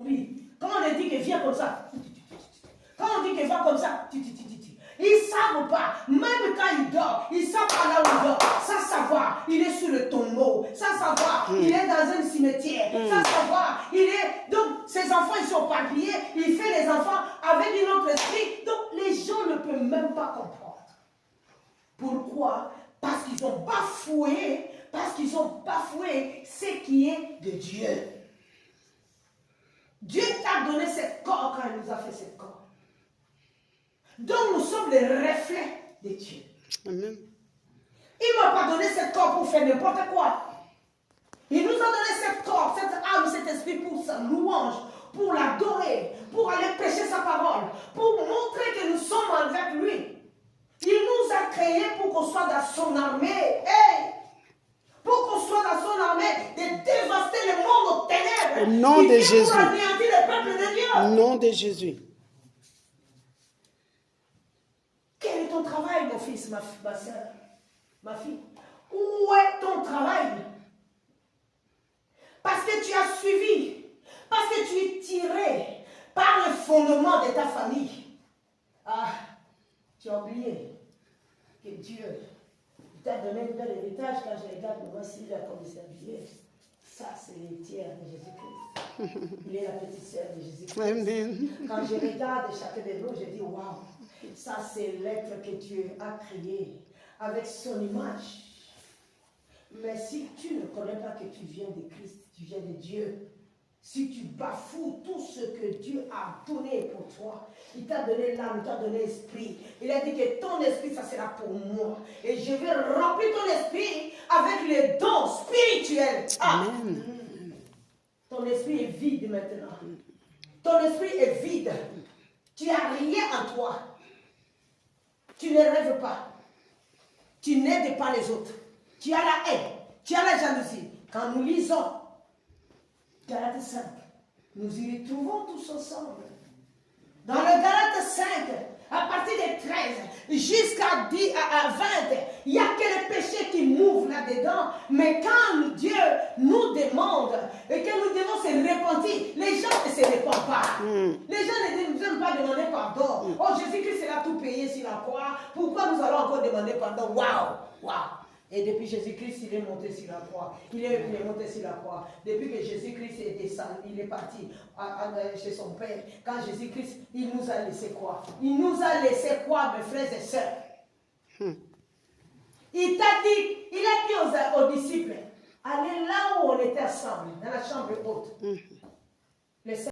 Oui. Quand on dit que viens comme ça, quand on dit que va comme ça, ils ne savent pas. Même quand il dort, ils ne savent pas là où il dort. Sans savoir, il est sur le tombeau. Sans savoir, il est dans un cimetière. Sans savoir, il est... Donc, ses enfants, ils sont éparpillés. Il fait les enfants avec une autre esprit. Donc, les gens ne peuvent même pas comprendre. Pourquoi? Parce qu'ils ont bafoué. Parce qu'ils ont bafoué ce qui est de Dieu. Dieu t'a donné ce corps quand il nous a fait ce corps. Donc nous sommes les reflets de Dieu. Amen. Il ne m'a pas donné ce corps pour faire n'importe quoi. Il nous a donné ce corps, cette âme, cet esprit pour sa louange, pour l'adorer, pour aller prêcher sa parole, pour montrer que nous sommes avec lui. Il nous a créés pour qu'on soit dans son armée. Hey! Pour qu'on soit dans son armée, de dévaster le monde aux ténèbres. Au nom de Jésus. Pour anéantir le peuple de Dieu. Au nom de Jésus. Quel est ton travail, mon fils, ma soeur, ma fille? Où est ton travail? Parce que tu as suivi, parce que tu es tiré par le fondement de ta famille. Ah, tu as oublié que Dieu t'a donné un bel héritage. Quand je regarde moi Sylvia comme il s'est habillé, ça c'est l'héritière de Jésus-Christ. Il est la petite sœur de Jésus-Christ. Amen. Quand je regarde chacun de nous, je dis waouh, ça c'est l'être que Dieu a créé avec son image. Mais si tu ne connais pas que tu viens de Christ, tu viens de Dieu, si tu bafoues tout ce que Dieu a donné pour toi, il t'a donné l'âme, il t'a donné l'esprit. Il a dit que ton esprit, ça sera pour moi. Et je vais remplir ton esprit avec les dons spirituels. Amen. Ton esprit est vide maintenant. Ton esprit est vide. Tu n'as rien en toi. Tu ne rêves pas. Tu n'aides pas les autres. Tu as la haine. Tu as la jalousie. Quand nous lisons Galates 5, nous y retrouvons tous ensemble. Dans le Galates 5, à partir de 13 jusqu'à 20, il n'y a que les péchés qui mouvent là-dedans. Mais quand Dieu nous demande et que nous devons se repentir, les gens ne se répandent pas. Les gens ne veulent pas demander pardon. Oh, Jésus-Christ a tout payé sur la croix. Pourquoi nous allons encore demander pardon? Waouh! Waouh! Et depuis Jésus-Christ, il est monté sur la croix. Il est monté sur la croix. Depuis que Jésus-Christ est descendu, il est parti chez son Père. Quand Jésus-Christ, il nous a laissé quoi? Il nous a laissé quoi, mes frères et sœurs? Il t'a dit, il a dit aux disciples, allez là où on était ensemble, dans la chambre haute.